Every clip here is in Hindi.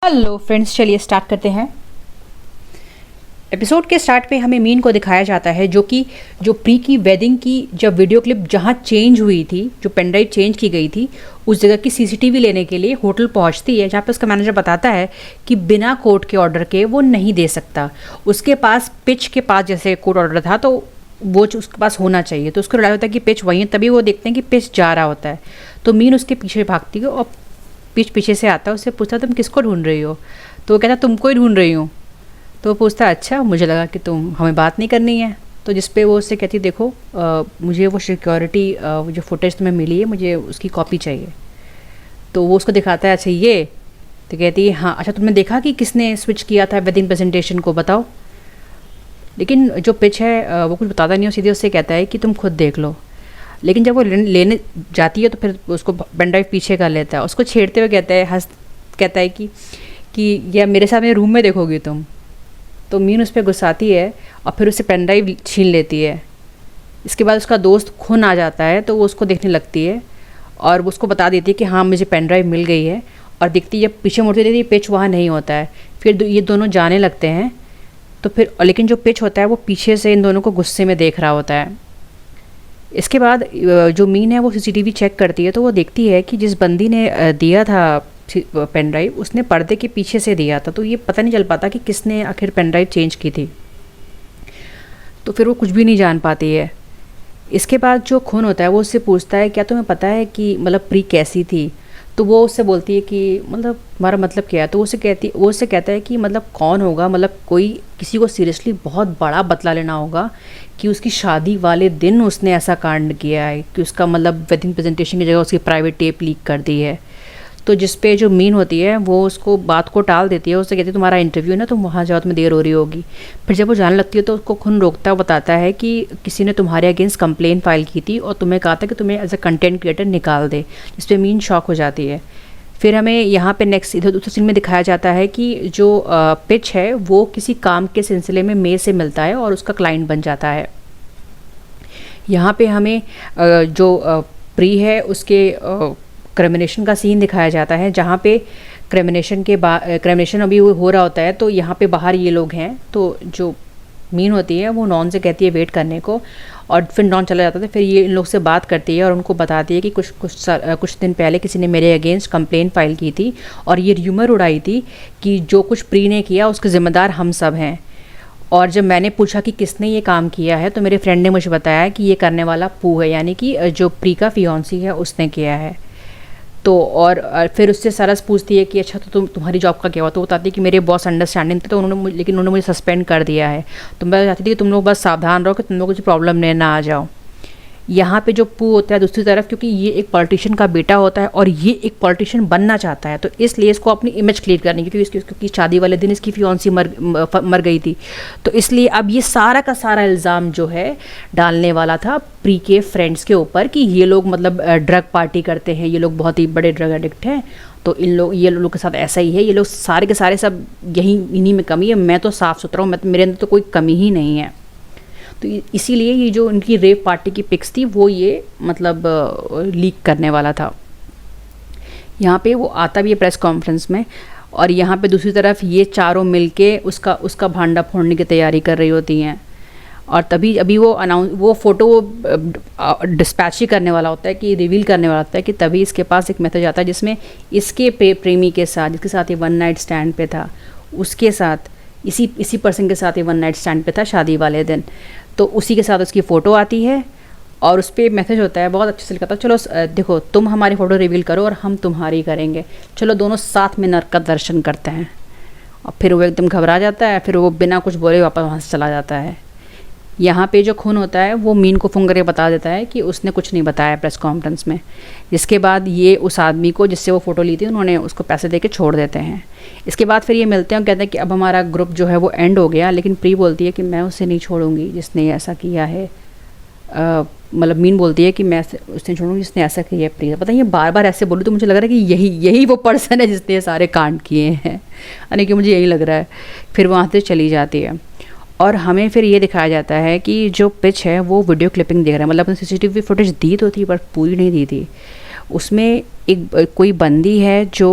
हेलो फ्रेंड्स, चलिए स्टार्ट करते हैं। एपिसोड के स्टार्ट पे हमें मीन को दिखाया जाता है जो प्री की वेडिंग की जब वीडियो क्लिप जहाँ चेंज हुई थी, जो पेनड्राइव चेंज की गई थी, उस जगह की सीसीटीवी लेने के लिए होटल पहुँचती है, जहाँ पे उसका मैनेजर बताता है कि बिना कोर्ट के ऑर्डर के वो नहीं दे सकता। उसके पास पिच के पास जैसे कोर्ट ऑर्डर था तो वो उसके पास होना चाहिए। तो उसको लड़ा होता है कि पिच वहीं है, तभी वो देखते हैं कि पिच जा रहा होता है। तो मीन उसके पीछे भागती है और पिच पीछे से आता है, उससे पूछता तुम किसको ढूंढ रही हो? तो वो कहता तुमको ही ढूंढ रही हूँ। तो वो पूछता अच्छा, मुझे लगा कि तुम हमें बात नहीं करनी है। तो जिस पे वो उससे कहती देखो मुझे वो सिक्योरिटी जो फुटेज तुम्हें मिली है मुझे उसकी कॉपी चाहिए। तो वो उसको दिखाता है अच्छा ये। तो कहती है हाँ, अच्छा तुमने देखा कि किसने स्विच किया था वेडिंग प्रेजेंटेशन को, बताओ। लेकिन जो पिच है वो कुछ बताता नहीं हो, सीधे उससे कहता है कि तुम खुद देख लो। लेकिन जब वो लेने जाती है तो फिर उसको पेन ड्राइव पीछे कर लेता है, उसको छेड़ते हुए कहता है कि या मेरे साथ मेरे रूम में देखोगी तुम। तो मीन उस पर गुस्साती है और फिर उससे पेन ड्राइव छीन लेती है। इसके बाद उसका दोस्त खून आ जाता है तो वो उसको देखने लगती है और वो उसको बता देती है कि हाँ मुझे पेन ड्राइव मिल गई है। और दिखती जब पीछे मुड़ती रहती है पिच वहाँ नहीं होता है। फिर ये दोनों जाने लगते हैं। तो फिर लेकिन जो पिच होता है वो पीछे से इन दोनों को गुस्से में देख रहा होता है। इसके बाद जो मीन है वो सीसीटीवी चेक करती है तो वो देखती है कि जिस बंदी ने दिया था पेन ड्राइव उसने पर्दे के पीछे से दिया था। तो ये पता नहीं चल पाता कि किसने आखिर पेन ड्राइव चेंज की थी। तो फिर वो कुछ भी नहीं जान पाती है। इसके बाद जो खून होता है वो उससे पूछता है क्या तुम्हें पता है कि मतलब प्री कैसी थी? तो वो उससे बोलती है कि मतलब तुम्हारा मतलब क्या है? तो वो उससे कहता है कि मतलब कौन होगा, मतलब कोई किसी को सीरियसली बहुत बड़ा बदला लेना होगा कि उसकी शादी वाले दिन उसने ऐसा कांड किया है कि उसका मतलब वेडिंग प्रेजेंटेशन की जगह उसकी प्राइवेट टेप लीक कर दी है। तो जिस पे जो मीन होती है वो उसको बात को टाल देती है, उससे कहती है तुम्हारा इंटरव्यू है ना, तुम वहाँ जाओ, तुम्हें देर हो रही होगी। फिर जब वो जाने लगती है तो उसको खून रोकता हुआ बताता है कि किसी ने तुम्हारे अगेंस्ट कंप्लेन फाइल की थी और तुम्हें कहा था कि तुम्हें एज अ कंटेंट क्रिएटर निकाल दे। जिस पे मीन शॉक हो जाती है। फिर हमें यहाँ पे नेक्स्ट इधर दूसरे सीन में दिखाया जाता है कि जो पिच है वो किसी काम के सिलसिले में मे से मिलता है और उसका क्लाइंट बन जाता है। यहाँ पे हमें जो प्री है उसके क्रिमिनेशन का सीन दिखाया जाता है, जहाँ पे क्रिमिनेशन अभी हो रहा होता है। तो यहाँ पे बाहर ये लोग हैं। तो जो मीन होती है वो नॉन से कहती है वेट करने को और फिर नॉन चला जाता है। फिर ये इन लोग से बात करती है और उनको बताती है कि कुछ दिन पहले किसी ने मेरे अगेंस्ट कंप्लेन फाइल की थी और ये र्यूमर उड़ाई थी कि जो कुछ प्री ने किया उसके ज़िम्मेदार हम सब हैं। और जब मैंने पूछा कि किसने ये काम किया है तो मेरे फ्रेंड ने मुझे बताया कि ये करने वाला पू है, यानी कि जो प्री का फियांसी है उसने किया है। तो और फिर उससे सरस पूछती है कि अच्छा तो तुम्हारी जॉब का क्या हुआ? तो वो बताती है कि मेरे बॉस अंडरस्टैंडिंग थे तो लेकिन उन्होंने मुझे सस्पेंड कर दिया है। तो मैं चाहती थी कि तुम लोग बस सावधान रहो कि तुम लोग को कुछ प्रॉब्लम ना आ जाओ। यहाँ पे जो पू होता है दूसरी तरफ, क्योंकि ये एक पॉलिटिशियन का बेटा होता है और ये एक पॉलिटिशियन बनना चाहता है, तो इसलिए इसको अपनी इमेज क्लियर करनी, क्योंकि शादी वाले दिन इसकी फियांसी मर गई थी। तो इसलिए अब ये सारा का सारा इल्ज़ाम जो है डालने वाला था प्री के फ्रेंड्स के ऊपर कि ये लोग मतलब ड्रग पार्टी करते हैं, ये लोग बहुत ही बड़े ड्रग एडिक्ट हैं। तो ये लोग के साथ ऐसा ही है, ये लोग सारे के सारे सब इन्हीं में कमी है, मैं तो साफ़ सुथरा हूँ, मेरे अंदर तो कोई कमी ही नहीं है। तो इसीलिए ये जो उनकी रेव पार्टी की पिक्स थी वो ये मतलब लीक करने वाला था। यहाँ पे वो आता भी है प्रेस कॉन्फ्रेंस में और यहाँ पे दूसरी तरफ ये चारों मिलके उसका भांडा फोड़ने की तैयारी कर रही होती हैं। और तभी अभी वो फ़ोटो डिस्पैच ही करने वाला होता है कि रिवील करने वाला होता है कि तभी इसके पास एक मैसेज आता है जिसमें इसके प्रेमी के साथ, जिसके साथ ये वन नाइट स्टैंड पे था, उसके साथ इसी पर्सन के साथ ये वन नाइट स्टैंड पे था शादी वाले दिन। तो उसी के साथ उसकी फ़ोटो आती है और उस पर मैसेज होता है, बहुत अच्छे से लिखा था, चलो देखो तुम हमारी फ़ोटो रिवील करो और हम तुम्हारी करेंगे, चलो दोनों साथ में नर्क का दर्शन करते हैं। और फिर वो एकदम घबरा जाता है, फिर वो बिना कुछ बोले वापस वहाँ से चला जाता है। यहाँ पे जो खून होता है वो मीन को फ़ोन करके बता देता है कि उसने कुछ नहीं बताया प्रेस कॉन्फ्रेंस में। जिसके बाद ये उस आदमी को जिससे वो फ़ोटो ली थी उन्होंने उसको पैसे दे के छोड़ देते हैं। इसके बाद फिर ये मिलते हैं और कहते हैं कि अब हमारा ग्रुप जो है वो एंड हो गया, लेकिन प्री बोलती है कि मैं उसे नहीं छोड़ूंगी जिसने ऐसा किया है। मतलब मीन बोलती है कि मैं उसने छोड़ूंगी जिसने ऐसा किया है। प्री पता है ये बार बार ऐसे बोलूँ तो मुझे लग रहा है कि यही वो पर्सन है जिसने ये सारे कांड किए हैं, यानी कि मुझे यही लग रहा है। फिर वहाँ से चली जाती है और हमें फिर ये दिखाया जाता है कि जो पिच है वो वीडियो क्लिपिंग देख रहा है, मतलब अपने सीसीटीवी फुटेज दी तो थी पर पूरी नहीं दी थी। उसमें एक कोई बंदी है जो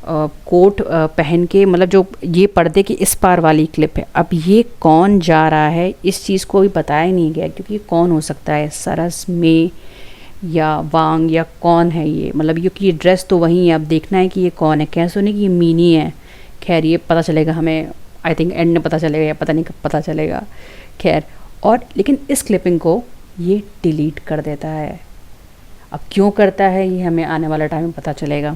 कोट पहन के, मतलब जो ये पर्दे की इस पार वाली क्लिप है। अब ये कौन जा रहा है इस चीज़ को भी बताया नहीं गया, क्योंकि कौन हो सकता है, सरस में या वांग या कौन है ये, मतलब क्योंकि ये ड्रेस तो वही है। अब देखना है कि ये कौन है, क्या सुने कि ये मीनी है। खैर ये पता चलेगा हमें, आई थिंक एंड में पता चलेगा या पता नहीं कब पता चलेगा। खैर, और लेकिन इस क्लिपिंग को ये डिलीट कर देता है। अब क्यों करता है ये हमें आने वाला टाइम में पता चलेगा।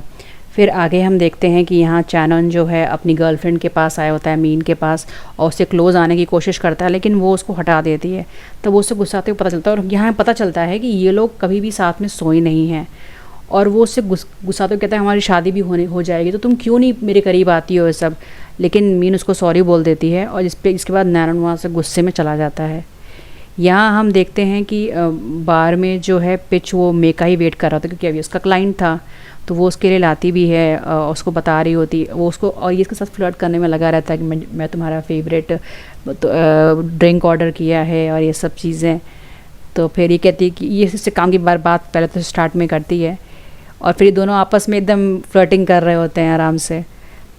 फिर आगे हम देखते हैं कि यहाँ चैनन जो है अपनी गर्लफ्रेंड के पास आया होता है, मीन के पास, और उससे क्लोज़ आने की कोशिश करता है, लेकिन वो उसको हटा देती है। तब वो उससे गुस्साते हुए पता चलता है, और यहाँ पता चलता है कि ये लोग कभी भी साथ में सोए नहीं हैं। और वो उससे गुस्साते हुए कहता है हमारी शादी भी हो जाएगी, तो तुम क्यों नहीं मेरे करीब आती हो ये सब। लेकिन मीन उसको सॉरी बोल देती है, और इसके बाद नैनन वहाँ से गुस्से में चला जाता है। यहाँ हम देखते हैं कि बार में जो है पिच वो मे का ही वेट कर रहा था, क्योंकि अभी उसका क्लाइंट था, तो वो उसके लिए लाती भी है, उसको बता रही होती वो उसको, और ये इसके साथ फ्लर्ट करने में लगा रहता है कि मैं तुम्हारा फेवरेट ड्रिंक ऑर्डर किया है और ये सब चीज़ें। तो फिर ये कहती है कि ये इससे काम की बात पहले तो स्टार्ट में करती है, और फिर ये दोनों आपस में एकदम फ्लर्टिंग कर रहे होते हैं आराम से।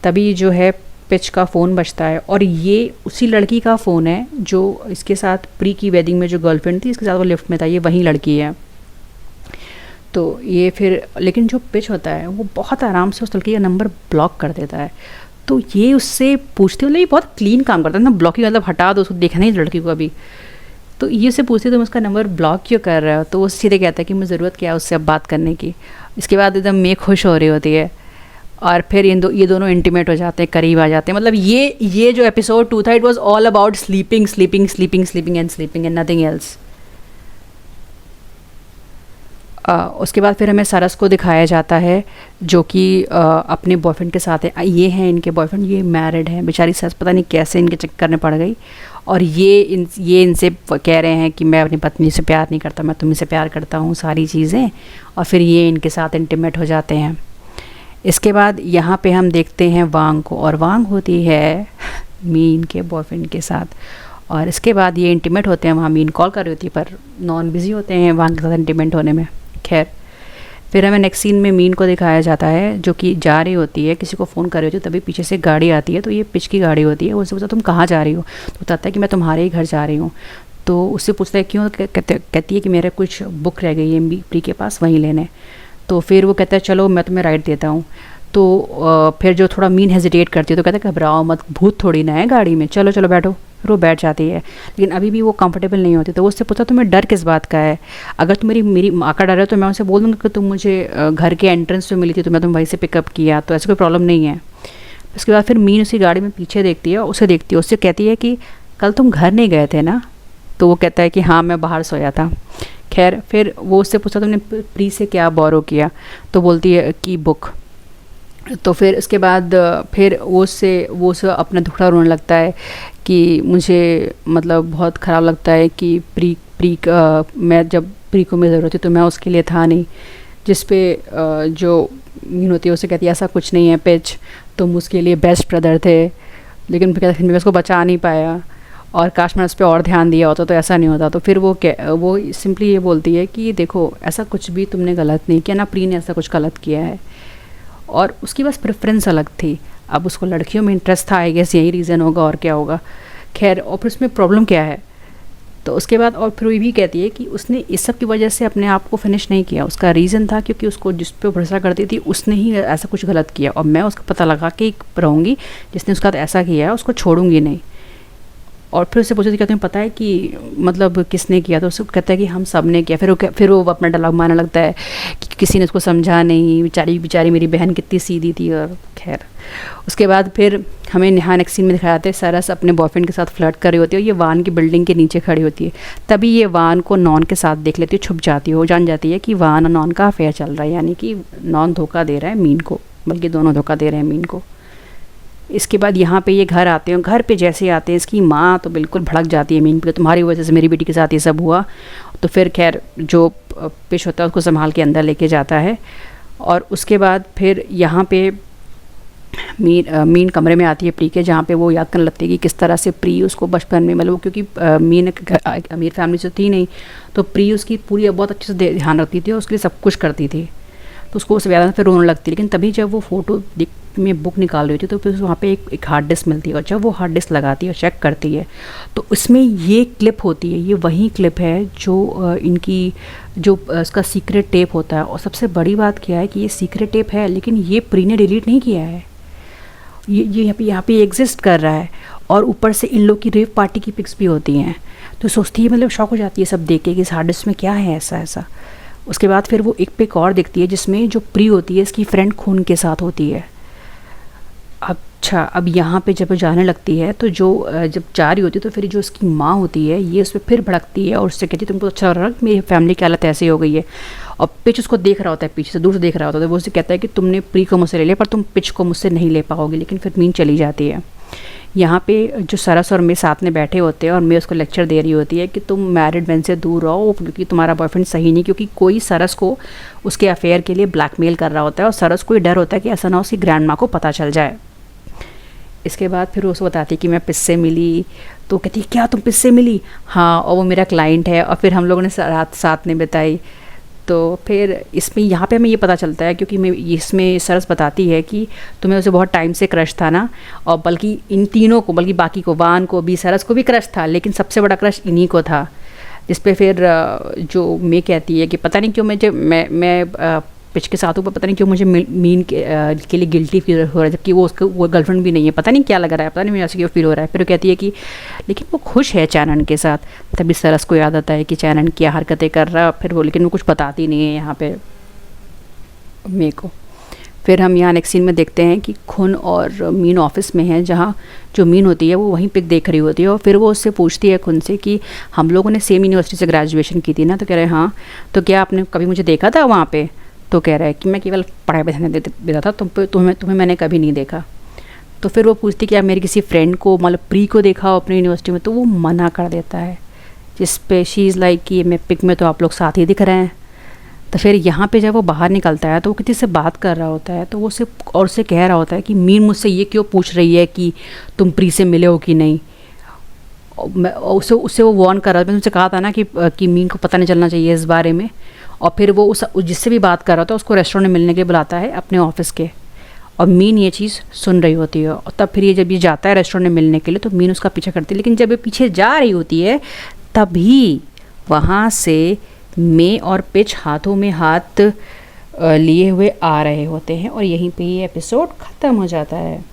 तभी जो है पिच का फ़ोन बजता है, और ये उसी लड़की का फ़ोन है जो इसके साथ प्री की वेडिंग में जो गर्लफ्रेंड थी इसके साथ वो लिफ्ट में था, ये वही लड़की है। तो ये फिर, लेकिन जो पिच होता है वो बहुत आराम से उस लड़की का नंबर ब्लॉक कर देता है। तो ये उससे पूछते, मतलब ये बहुत क्लीन काम करता है ना, ब्लॉकिंग मतलब हटा दो, उसको देखना ही लड़की को अभी। तो ये उससे पूछते तुम उसका नंबर ब्लॉक क्यों कर रहे हो, तो वो सीधे कहता है कि मुझे ज़रूरत क्या है उससे अब बात करने की। इसके बाद एकदम मैं खुश हो रही होती है, और फिर ये दोनों इंटीमेट हो जाते हैं, करीब आ जाते हैं। मतलब ये जो एपिसोड 2 था, it was all about sleeping sleeping sleeping sleeping and nothing else. उसके बाद फिर हमें सरस को दिखाया जाता है जो कि अपने बॉयफ्रेंड के साथ है। ये हैं इनके बॉयफ्रेंड, ये मैरिड हैं। बेचारी सरस पता नहीं कैसे इनके चक्कर में पड़ गई, और ये इनसे कह रहे हैं कि मैं अपनी पत्नी से प्यार नहीं करता, मैं तुम्हीं से प्यार करता हूँ, सारी चीज़ें। और फिर ये इनके साथ इंटीमेट हो जाते हैं। इसके बाद यहाँ पे हम देखते हैं वांग को, और वांग होती है मीन के बॉयफ्रेंड के साथ। और इसके बाद ये इंटीमेट होते हैं, वहाँ मीन कॉल कर रही होती है पर नॉन बिज़ी होते हैं वांग के साथ इंटीमेट होने में। खैर, फिर हमें नेक्स्ट सीन में मीन को दिखाया जाता है जो कि जा रही होती है, किसी को फ़ोन कर रही होती है, तभी पीछे से गाड़ी आती है। तो ये पिच की गाड़ी होती है। उससे पूछता तुम कहाँ जा रही हो, तो बताता है कि मैं तुम्हारे ही घर जा रही हूँ। तो उससे पूछता है क्यों, कहती है कि मेरे कुछ बुक रह गई है प्री के पास, वहीं लेने। तो फिर वो कहता है चलो मैं तुम्हें राइड देता हूँ। तो फिर जो थोड़ा मीन हेजिटेट करती है, तो कहता है घबराओ मत, भूत थोड़ी ना है गाड़ी में, चलो चलो बैठो। फिर वो बैठ जाती है, लेकिन अभी भी वो कंफर्टेबल नहीं होती। तो वो उससे पूछा तुम्हें डर किस बात का है, अगर तुम मेरी माँ का डर है तो मैं उनसे बोल दूँगा कि तुम मुझे घर के एंट्रेंस पे मिली थी तो मैं तुम वहीं से पिकअप किया, तो ऐसा कोई प्रॉब्लम नहीं है। उसके बाद फिर मीन उसी गाड़ी में पीछे देखती है, उसे देखती है, उससे कहती है कि कल तुम घर नहीं गए थे ना। तो वो कहता है कि हाँ मैं बाहर सोया था। खैर, फिर वो उससे पूछा तुमने प्री से क्या बोरो किया, तो बोलती है कि बुक। तो फिर उसके बाद फिर वो उससे अपना दुखड़ा रोने लगता है कि मुझे मतलब बहुत ख़राब लगता है कि मैं जब प्री को मेरी ज़रूरत थी तो मैं उसके लिए था नहीं। जिस पे जो मीन होती है उसे कहती है ऐसा कुछ नहीं है पिच, तुम उसके लिए बेस्ट ब्रदर थे, लेकिन फिर कहते मैं उसको बचा नहीं पाया, और काश मैं उस पर और ध्यान दिया होता तो ऐसा नहीं होता। तो फिर वो सिंपली ये बोलती है कि देखो ऐसा कुछ भी तुमने गलत नहीं किया ना, प्री ने ऐसा कुछ गलत किया है, और उसकी बस प्रेफरेंस अलग थी। अब उसको लड़कियों में इंटरेस्ट था, आई गेस यही रीज़न होगा और क्या होगा। खैर, और फिर उसमें प्रॉब्लम क्या है, तो उसके बाद और फिर ये भी कहती है कि उसने इस सब की वजह से अपने आप को फिनिश नहीं किया। उसका रीज़न था क्योंकि उसको जिस पे भरोसा करती थी उसने ही ऐसा कुछ गलत किया, और मैं उसका पता लगा के रहूँगी, जिसने उसका ऐसा किया है उसको छोड़ूंगी नहीं। और फिर उससे पूछती कहते हैं पता है कि मतलब किसने किया, तो उसको कहता है कि हम सब ने किया। फिर वो अपना डायलॉग मारने लगता है कि किसी ने उसको समझा नहीं, बेचारी मेरी बहन कितनी सीधी थी। और खैर, उसके बाद फिर हमें यहाँ नेक्स्ट सीन में दिखाया जाता है सरस अपने बॉयफ्रेंड के साथ फ्लर्ट कर रही होती है, और ये वान की बिल्डिंग के नीचे खड़ी होती है। तभी ये वान को नॉन के साथ देख लेती है, छुप जाती है। वो जान जाती है कि वान और नॉन का अफेयर चल रहा है, यानी कि नॉन धोखा दे रहा है मीन को, बल्कि दोनों धोखा दे रहे हैं मीन को। इसके बाद यहाँ पे ये घर आते हैं, घर पे जैसे ही आते हैं इसकी माँ तो बिल्कुल भड़क जाती है मीन पे, तुम्हारी वजह से मेरी बेटी के साथ ये सब हुआ। तो फिर खैर जो पिच होता है उसको संभाल के अंदर लेके जाता है। और उसके बाद फिर यहाँ पे मीन कमरे में आती है प्री के, जहाँ पे वो याद करने लगती है कि किस तरह से प्री उसको बचपन में, मतलब क्योंकि मीन अमीर फैमिली से थी नहीं, तो प्री उसकी पूरी बहुत अच्छे से ध्यान रखती थी और उसके लिए सब कुछ करती थी। तो उसको उस याद फिर रोने लगती है। लेकिन तभी जब वो फ़ोटो में बुक निकाल रही थी तो फिर वहाँ पे एक हार्ड डिस्क मिलती है, और जब वो हार्ड डिस्क लगाती है और चेक करती है तो इसमें ये क्लिप होती है, ये वही क्लिप है जो इनकी जो इसका सीक्रेट टेप होता है। और सबसे बड़ी बात क्या है कि ये सीक्रेट टेप है लेकिन ये प्री ने डिलीट नहीं किया है, ये यहाँ पे एग्जिस्ट कर रहा है। और ऊपर से इन लोग की रेव पार्टी की पिक्स भी होती हैं, तो सोचती है, मतलब शॉक हो जाती है सब देख के कि इस हार्ड डिस्क में क्या है ऐसा ऐसा। उसके बाद फिर वो एक पिक और दिखती है जिसमें जो प्री होती है इसकी फ्रेंड खून के साथ होती है। अच्छा, अब यहाँ पे जब वो जाने लगती है तो जब जा रही होती है तो फिर जो उसकी माँ होती है ये उस पर फिर भड़कती है और उससे कहती है तुमको अच्छा लग रहा है मेरी फैमिली की हालत ऐसी हो गई है। और पिच उसको देख रहा होता है, पीछे से दूर से देख रहा होता है, तो वो उससे कहता है कि तुमने प्री को मुझसे ले लिया पर तुम पिच को मुझसे नहीं ले पाओगे। लेकिन फिर मीन चली जाती है। यहाँ पे जो सरस और मे साथ में बैठे होते हैं और मैं उसको लेक्चर दे रही होती है कि तुम मैरिड मैन से दूर रहो क्योंकि तुम्हारा बॉयफ्रेंड सही नहीं, क्योंकि कोई सरस को उसके अफेयर के लिए ब्लैकमेल कर रहा होता है और सरस को ये डर होता है कि ऐसा ना उसकी ग्रैंड माँ को पता चल जाए। इसके बाद फिर वो उसको बताती है कि मैं पिस से मिली, तो कहती है क्या तुम पिस से मिली? हाँ, और वो मेरा क्लाइंट है और फिर हम लोगों ने रात साथ में बिताई। तो फिर इसमें यहाँ पे हमें ये पता चलता है क्योंकि मैं इसमें सरस बताती है कि तुम्हें उसे बहुत टाइम से क्रश था ना, और बल्कि इन तीनों को, बल्कि बाकी को, वान को भी, सरस को भी क्रश था, लेकिन सबसे बड़ा क्रश इन्हीं को था। जिस पे फिर जो मैं कहती है कि पता नहीं क्यों मैं पिच के साथ हूँ, पता नहीं क्यों मुझे मीन के लिए गिल्टी फील हो रहा है, जबकि वो गर्लफ्रेंड भी नहीं है, पता नहीं क्या लग रहा है, पता नहीं मुझे ऐसे क्यों फील हो रहा है। फिर वो कहती है कि लेकिन वो खुश है चैनन के साथ। तभी सरस को याद आता है कि चैनन क्या हरकतें कर रहा है, फिर वो लेकिन वो कुछ बताती नहीं है यहाँ पे मेरे को। फिर हम यहाँ नेक्स्ट सीन में देखते हैं कि खुन और मीन ऑफिस में है, जहाँ जो मीन होती है वो वहीं पिक देख रही होती है और फिर वो उससे पूछती है खुन से कि हम लोगों ने सेम यूनिवर्सिटी से ग्रेजुएशन की थी ना, तो कह रहे हैं हाँ, तो क्या आपने कभी मुझे देखा था वहाँ पे? तो कह रहा है कि मैं केवल पढ़ाई पे ध्यान देता था, तुम्हें मैंने कभी नहीं देखा। तो फिर वो पूछती कि आप मेरी किसी फ्रेंड को, मतलब प्री को देखा हो अपनी यूनिवर्सिटी में? तो वो मना कर देता है, जिस पे शी इज़ लाइक कि मैं पिक में तो आप लोग साथ ही दिख रहे हैं। तो फिर यहाँ पे जब वो बाहर निकलता है तो वो किसी से बात कर रहा होता है, तो वो सिर्फ और से कह रहा होता है कि मीन मुझसे ये क्यों पूछ रही है कि तुम प्री से मिले हो कि नहीं। उससे वो वार्न कर रहा था, मैंने उनसे कहा था ना कि मीन को पता नहीं चलना चाहिए इस बारे में। और फिर वो उस जिससे भी बात कर रहा था उसको रेस्टोरेंट में मिलने के लिए बुलाता है अपने ऑफिस के, और मीन ये चीज़ सुन रही होती है। और तब फिर ये जब ये जाता है रेस्टोरेंट में मिलने के लिए तो मीन उसका पीछा करती है, लेकिन जब ये पीछे जा रही होती है तभी वहाँ से मे और पिच हाथों में हाथ लिए हुए आ रहे होते हैं, और यहीं पे ये एपिसोड ख़त्म हो जाता है।